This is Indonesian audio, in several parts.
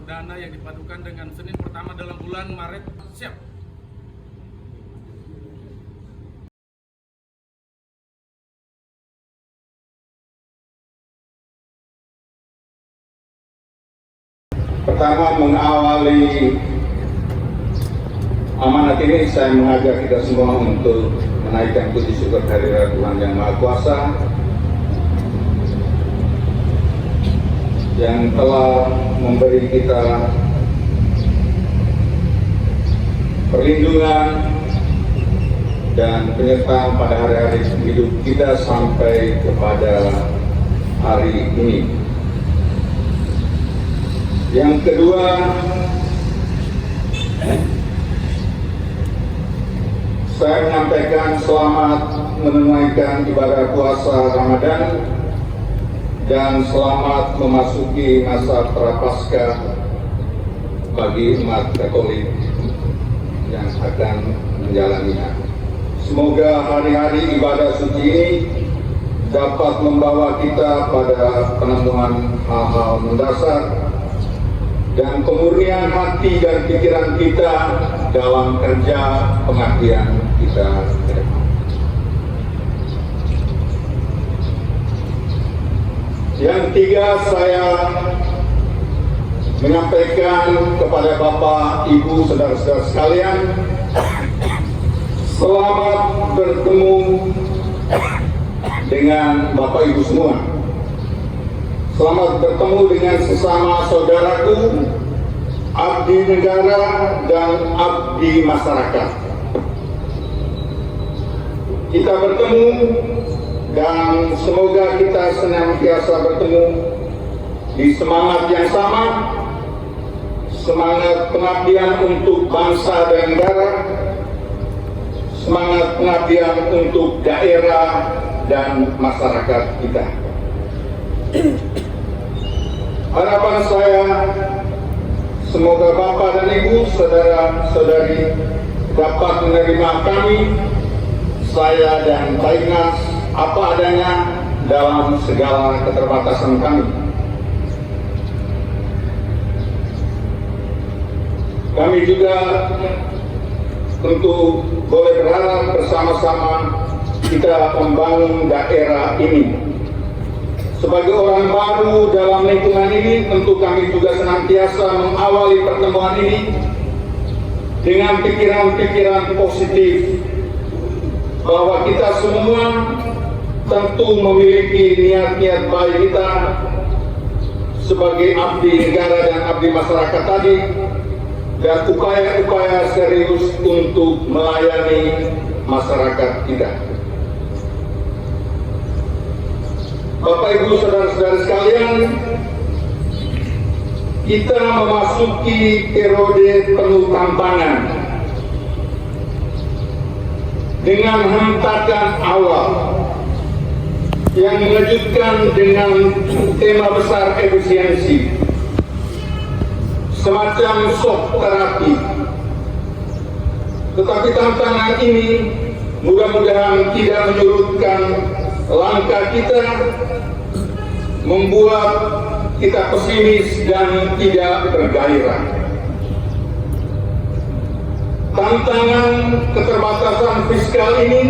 perdana yang dipadukan dengan Senin pertama dalam bulan Maret. Siap. Pertama, mengawali amanat ini, saya mengajak kita semua untuk menaikkan puji syukur kehadirat Tuhan Yang Maha Kuasa yang telah memberi kita perlindungan dan penyertaan pada hari-hari hidup kita sampai kepada hari ini. Yang kedua, saya menyampaikan selamat menunaikan ibadah puasa Ramadan dan selamat memasuki masa prapaskah bagi umat Katolik yang akan menjalaninya. Semoga hari-hari ibadah suci ini dapat membawa kita pada penemuan hal-hal mendasar dan kemurnian hati dan pikiran kita dalam kerja pengabdian kita ke depan. Yang ketiga, saya menyampaikan kepada Bapak, Ibu, saudara-saudara sekalian, selamat bertemu dengan Bapak Ibu semua. Selamat bertemu dengan sesama saudaraku, abdi negara dan abdi masyarakat. Kita bertemu dan semoga kita senantiasa bertemu di semangat yang sama, semangat pengabdian untuk bangsa dan negara, semangat pengabdian untuk daerah dan masyarakat kita. Harapan saya, semoga Bapak dan Ibu, saudara-saudari dapat menerima kami, saya dan Pak Ignas, apa adanya dalam segala keterbatasan kami. Kami juga tentu boleh berharap bersama-sama kita membangun daerah ini. Sebagai orang baru dalam lingkungan ini, tentu kami juga senantiasa mengawali pertemuan ini dengan pikiran-pikiran positif bahwa kita semua tentu memiliki niat-niat baik kita sebagai abdi negara dan abdi masyarakat tadi, dan upaya-upaya serius untuk melayani masyarakat kita. Bapak Ibu saudara-saudara sekalian, kita memasuki periode penuh tantangan dengan hentakan awal yang mengejutkan dengan tema besar efisiensi, semacam shock terapi. Tetapi tantangan ini mudah-mudahan tidak menyurutkan langkah kita, membuat kita pesimis dan tidak bergairah. Tantangan keterbatasan fiskal ini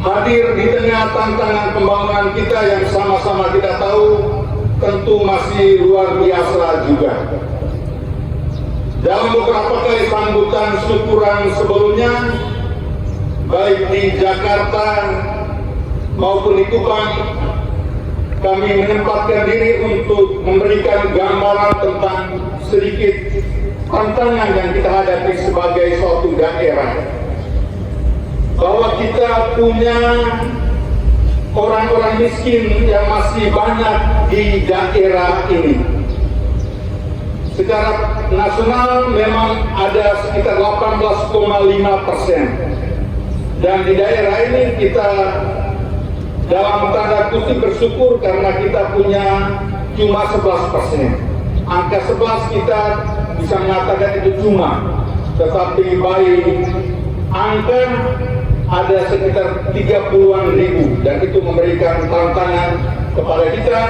hadir di tengah tantangan pembangunan kita yang sama-sama kita tahu tentu masih luar biasa juga. Dalam beberapa kali sambutan syukuran sebelumnya, baik di Jakarta maupun di Kupang, kami menempatkan diri untuk memberikan gambaran tentang sedikit tantangan yang kita hadapi sebagai suatu daerah. Bahwa kita punya orang-orang miskin yang masih banyak di daerah ini. Secara nasional memang ada sekitar 18,5%. Dan di daerah ini kita dalam tanda kutip bersyukur karena kita punya cuma 11%. Angka 11 kita bisa mengatakan itu cuma, tetapi baik angka ada sekitar 30-an ribu, dan itu memberikan tantangan kepada kita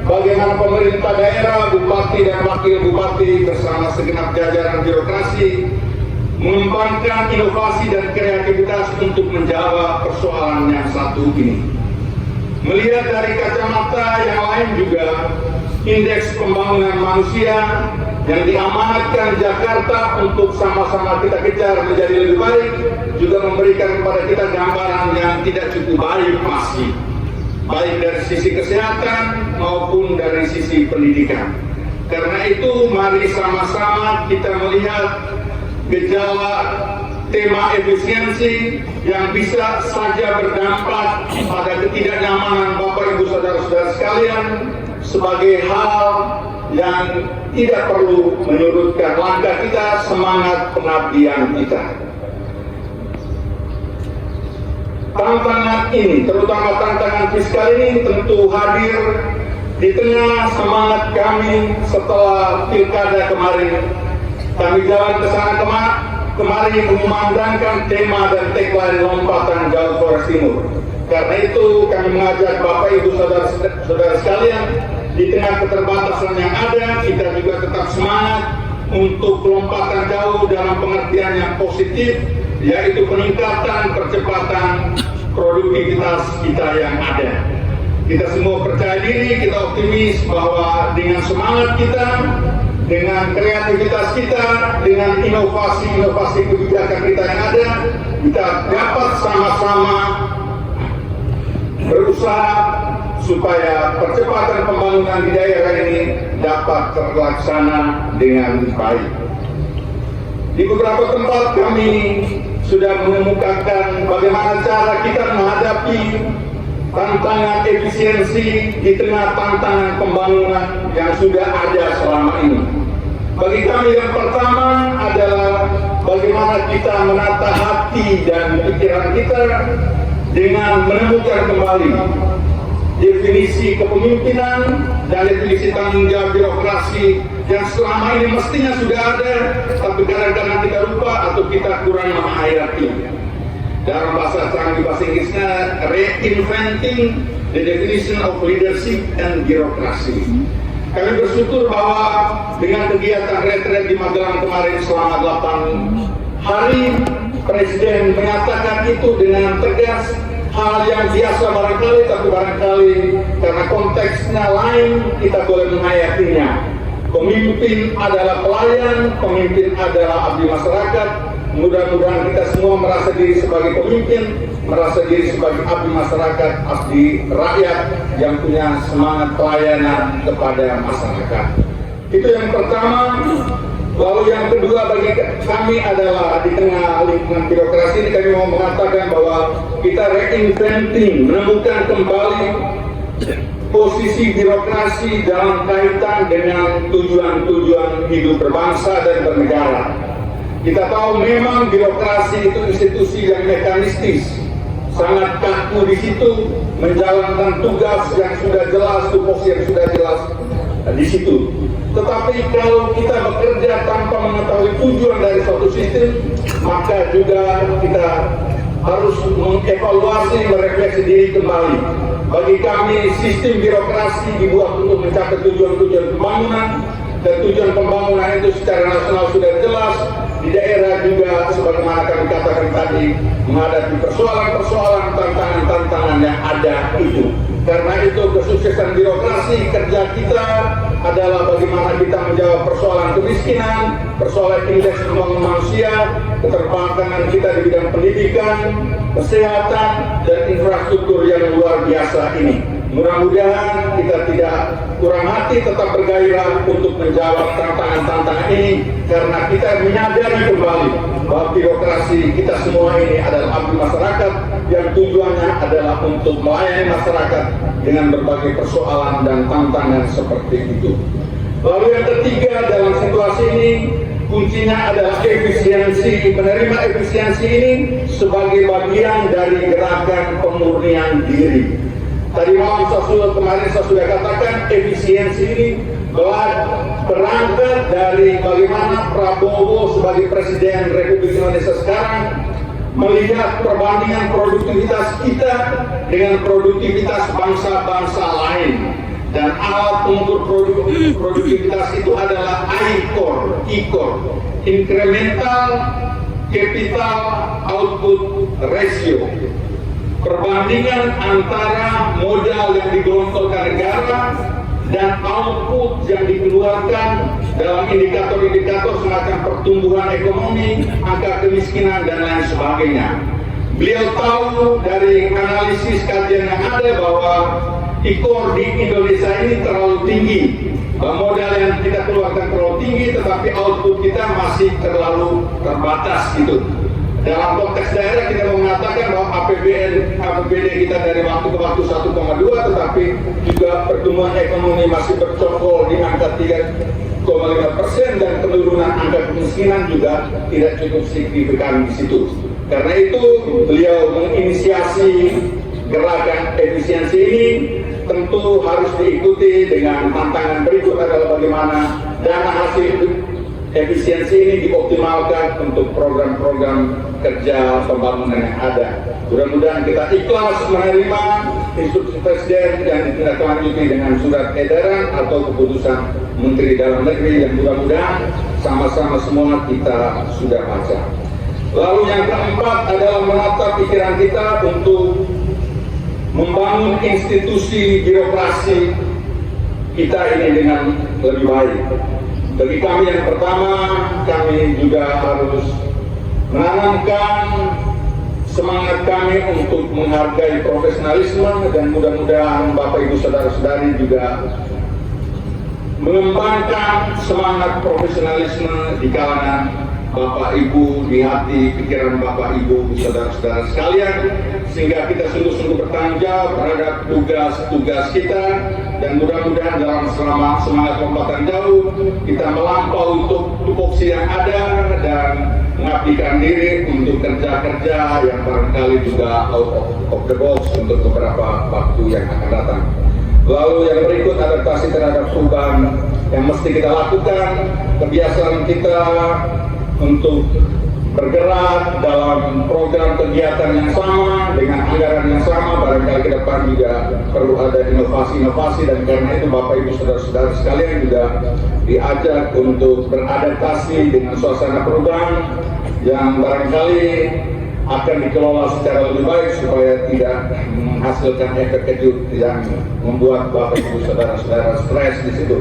bagaimana pemerintah daerah, bupati dan wakil bupati bersama segenap jajaran birokrasi mengembangkan inovasi dan kreativitas untuk menjawab persoalan yang satu ini. Melihat dari kacamata yang lain juga, indeks pembangunan manusia yang diamanatkan Jakarta untuk sama-sama kita kejar menjadi lebih baik juga memberikan kepada kita gambaran yang tidak cukup baik masih, baik dari sisi kesehatan maupun dari sisi pendidikan. Karena itu mari sama-sama kita melihat gejala tema efisiensi yang bisa saja berdampak pada ketidaknyamanan Bapak Ibu Saudara-saudara sekalian sebagai hal yang tidak perlu menyurutkan langkah kita, semangat pengabdian kita. Tantangan ini, terutama tantangan fiskal ini tentu hadir di tengah semangat kami setelah pilkada kemarin. Kami jalan ke sana kemari mengumandangkan tema dan tagline lompatan jauh Flores Timur. Karena itu kami mengajak Bapak Ibu Saudara sekalian, di tengah keterbatasan yang ada, kita juga tetap semangat untuk lompatan jauh dalam pengertian yang positif, yaitu peningkatan percepatan produktivitas kita yang ada. Kita semua percaya diri, kita optimis bahwa dengan semangat kita, dengan kreativitas kita, dengan inovasi-inovasi kebijakan kita yang ada, kita dapat sama-sama berusaha supaya percepatan pembangunan di daerah ini dapat terlaksana dengan baik. Di beberapa tempat kami sudah mengemukakan bagaimana cara kita menghadapi tantangan efisiensi di tengah tantangan pembangunan yang sudah ada selama ini. Bagi kami yang pertama adalah bagaimana kita menata hati dan pikiran kita dengan menemukan kembali definisi kepemimpinan dan definisi tanggung jawab birokrasi yang selama ini mestinya sudah ada, tapi kadang-kadang kita lupa atau kita kurang menghayati. Dalam bahasa canggih bahasa Inggrisnya, reinventing the definition of leadership and bureaucracy. Kami bersyukur bahwa dengan kegiatan retret di Magelang kemarin selama 8 hari, Presiden menyatakan itu dengan tegas, hal yang biasa barangkali, tapi barangkali karena konteksnya lain kita boleh menghayatinya. Pemimpin adalah pelayan, pemimpin adalah abdi masyarakat. Mudah-mudahan kita semua merasa diri sebagai pemimpin, merasa diri sebagai abdi masyarakat, abdi rakyat yang punya semangat pelayanan kepada masyarakat. Itu yang pertama. Lalu yang kedua bagi kami adalah di tengah lingkungan birokrasi ini kami mau mengatakan bahwa kita reinventing, menemukan kembali posisi birokrasi dalam kaitan dengan tujuan-tujuan hidup berbangsa dan bernegara. Kita tahu memang birokrasi itu institusi yang mekanistis, sangat kaku di situ, menjalankan tugas yang sudah jelas, tupoksi yang sudah jelas di situ. Tetapi kalau kita bekerja tanpa mengetahui tujuan dari suatu sistem, maka juga kita harus mengevaluasi, merefleksi diri kembali. Bagi kami, sistem birokrasi dibuat untuk mencapai tujuan-tujuan pembangunan, dan tujuan pembangunan itu secara nasional sudah jelas. Di daerah juga, sebagaimana kami katakan tadi, menghadapi persoalan-persoalan, tantangan-tantangan yang ada itu. Karena itu kesuksesan birokrasi kerja kita adalah bagaimana kita menjawab persoalan kemiskinan, persoalan indeks pembangunan manusia, keterpakangan kita di bidang pendidikan, kesehatan, dan infrastruktur yang luar biasa ini. Mudah-mudahan kita tidak kurang hati, tetap bergairah untuk menjawab tantangan-tantangan ini, karena kita menyadari kembali bahwa birokrasi kita semua ini adalah abdi masyarakat yang tujuannya adalah untuk melayani masyarakat dengan berbagai persoalan dan tantangan seperti itu. Lalu yang ketiga dalam situasi ini, kuncinya adalah efisiensi. Menerima efisiensi ini sebagai bagian dari gerakan pemurnian diri. Tadi malam kemarin saya sudah katakan, efisiensi ini berangkat dari bagaimana Prabowo sebagai Presiden Republik Indonesia sekarang melihat perbandingan produktivitas kita dengan produktivitas bangsa-bangsa lain. dan alat pengukur produktivitas itu adalah ICOR, Incremental Capital Output Ratio, perbandingan antara modal yang digelontorkan negara dan output yang dikeluarkan dalam indikator-indikator semacam pertumbuhan ekonomi, angka kemiskinan, dan lain sebagainya. Beliau tahu dari analisis kajian yang ada bahwa ICOR di Indonesia ini terlalu tinggi, bahwa modal yang kita keluarkan terlalu tinggi, tetapi output kita masih terlalu terbatas gitu. Dalam konteks daerah kita mengatakan bahwa APBD kita dari waktu ke waktu 1,2, tetapi juga pertumbuhan ekonomi masih bercokol di angka 3,5% dan penurunan angka kemiskinan juga tidak cukup signifikan di situ. Karena itu beliau menginisiasi gerakan efisiensi ini, tentu harus diikuti dengan tantangan berikut adalah bagaimana dana hasil efisiensi ini dioptimalkan untuk program-program kerja pembangunan yang ada. Mudah-mudahan kita ikhlas menerima instruksi Presiden dan ditindaklanjuti dengan surat edaran atau keputusan Menteri Dalam Negeri yang mudah-mudahan sama-sama semua kita sudah baca. Lalu yang keempat adalah menata pikiran kita untuk membangun institusi birokrasi kita ini dengan lebih baik. Bagi kami yang pertama, kami juga harus menanamkan semangat kami untuk menghargai profesionalisme, dan mudah-mudahan Bapak Ibu Saudara-saudari juga mengembangkan semangat profesionalisme di kalangan Bapak Ibu, di hati pikiran Bapak Ibu Saudara-saudara sekalian, sehingga kita sungguh-sungguh bertanggung jawab terhadap tugas-tugas kita, dan mudah-mudahan dalam semangat lompatan jauh kita melampaui tupoksi yang ada dan mengabdikan diri untuk kerja-kerja yang barangkali juga out of the box untuk beberapa waktu yang akan datang. Lalu yang berikut, adaptasi terhadap perubahan yang mesti kita lakukan, kebiasaan kita untuk bergerak dalam program kegiatan yang sama dengan anggaran yang sama, barangkali ke depan juga perlu ada inovasi-inovasi, dan karena itu Bapak Ibu Saudara-saudara sekalian juga diajak untuk beradaptasi dengan suasana perubahan yang barangkali akan dikelola secara lebih baik supaya tidak menghasilkan efek kejut yang membuat Bapak Ibu Saudara-saudara stres di situ.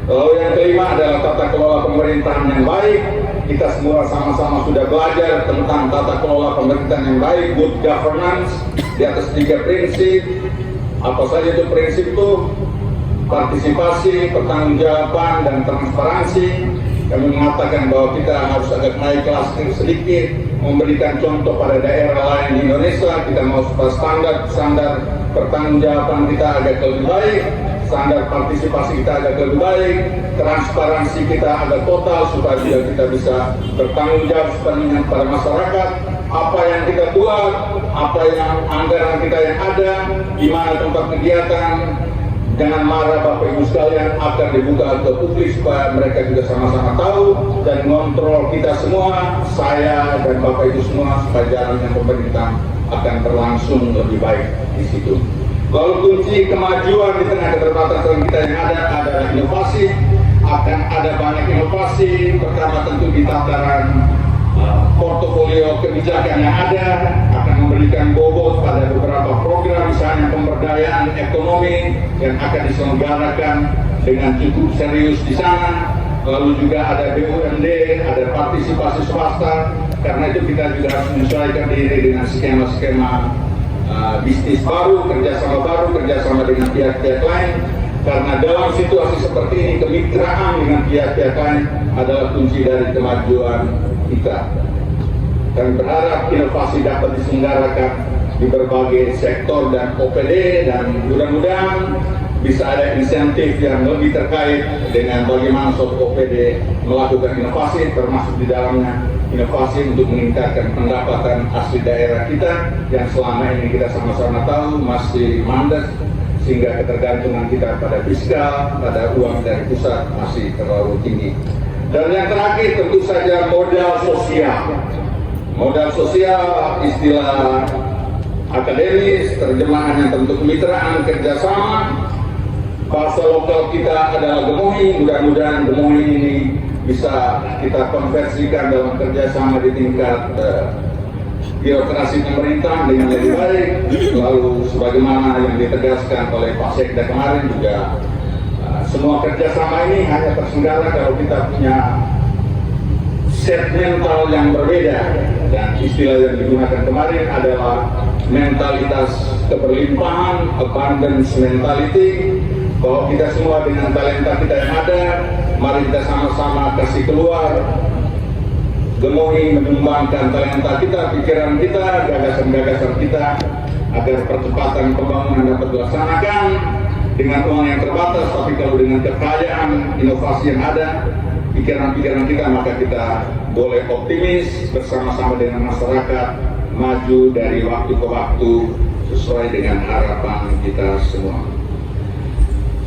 Lalu yang kelima adalah tata kelola pemerintahan yang baik. Kita semua sama-sama sudah belajar tentang tata kelola pemerintahan yang baik, good governance, di atas 3 prinsip. Apa saja itu prinsip itu? Partisipasi, pertanggungjawaban, dan transparansi. Kami mengatakan bahwa kita harus agak naik kelas sedikit, memberikan contoh pada daerah lain di Indonesia. Kita mau supaya standar pertanggungjawaban kita agak lebih baik, standar partisipasi kita agak lebih baik, transparansi kita agak total supaya juga kita bisa bertanggung jawab sepenuhnya pada masyarakat. Apa yang kita buat, apa yang anggaran kita yang ada, di mana tempat kegiatan, jangan marah Bapak Ibu sekalian, akan dibuka ke publik supaya mereka juga sama-sama tahu dan mengontrol kita semua, saya dan Bapak Ibu semua, supaya jalannya pemerintah akan berlangsung lebih baik di situ. Lalu kunci kemajuan di tengah keterbatasan kita yang ada adalah inovasi. Akan ada banyak inovasi. Pertama tentu di tataran portofolio kebijakan yang ada, akan memberikan bobot pada beberapa program, misalnya pemberdayaan ekonomi yang akan diselenggarakan dengan cukup serius di sana. Lalu juga ada BUMD, ada partisipasi swasta. Karena itu kita juga harus menyesuaikan diri dengan skema-skema bisnis baru, kerjasama dengan pihak-pihak lain. Karena dalam situasi seperti ini, kemitraan dengan pihak-pihak lain adalah kunci dari kemajuan kita. Kami berharap inovasi dapat diselenggarakan di berbagai sektor dan OPD, dan mudah-mudahan bisa ada insentif yang lebih terkait dengan bagaimana OPD melakukan inovasi, termasuk di dalamnya inovasi untuk meningkatkan pendapatan asli daerah kita yang selama ini kita sama-sama tahu masih mandek, sehingga ketergantungan kita pada fiskal, pada uang dari pusat masih terlalu tinggi. Dan yang terakhir tentu saja modal sosial. Modal sosial istilah akademis, terjemahannya tentu kemitraan, kerjasama. bahasa lokal kita adalah gemohi. Mudah-mudahan gemohi ini bisa kita konversikan dalam kerjasama di tingkat birokrasi pemerintah dengan lebih baik. Lalu sebagaimana yang ditegaskan oleh Pak Sekda kemarin juga, semua kerjasama ini hanya terselenggara kalau kita punya set mental yang berbeda, dan istilah yang digunakan kemarin adalah mentalitas keberlimpahan, abundance mentality, bahwa kita semua dengan talenta kita yang ada, mari kita sama-sama kasih keluar, gemohi menyumbangkan talenta kita, pikiran kita, gagasan-gagasan kita, agar percepatan pembangunan dapat dilaksanakan dengan uang yang terbatas, tapi kalau dengan kekayaan inovasi yang ada, pikiran-pikiran kita, maka kita boleh optimis bersama-sama dengan masyarakat, maju dari waktu ke waktu sesuai dengan harapan kita semua.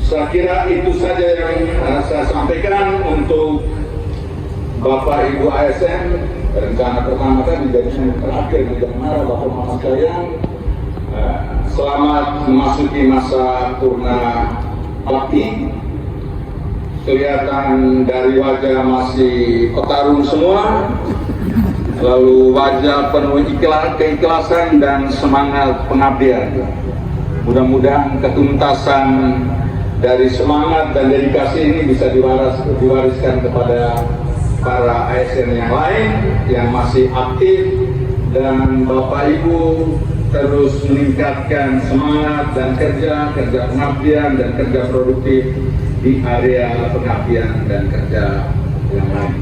Saya kira itu saja yang saya sampaikan untuk Bapak Ibu ASN. Rencana pertama kan dijadikan terakhir di Jakarta, Bapak Mama sekalian. Selamat memasuki masa purna bakti. Kelihatan dari wajah masih petarung semua, lalu wajah penuh keikhlasan dan semangat pengabdian. Mudah-mudahan ketuntasan dari semangat dan dedikasi ini bisa diwariskan kepada para ASN yang lain yang masih aktif, dan Bapak Ibu terus meningkatkan semangat dan kerja pengabdian dan kerja produktif di area pengabdian dan kerja yang lain.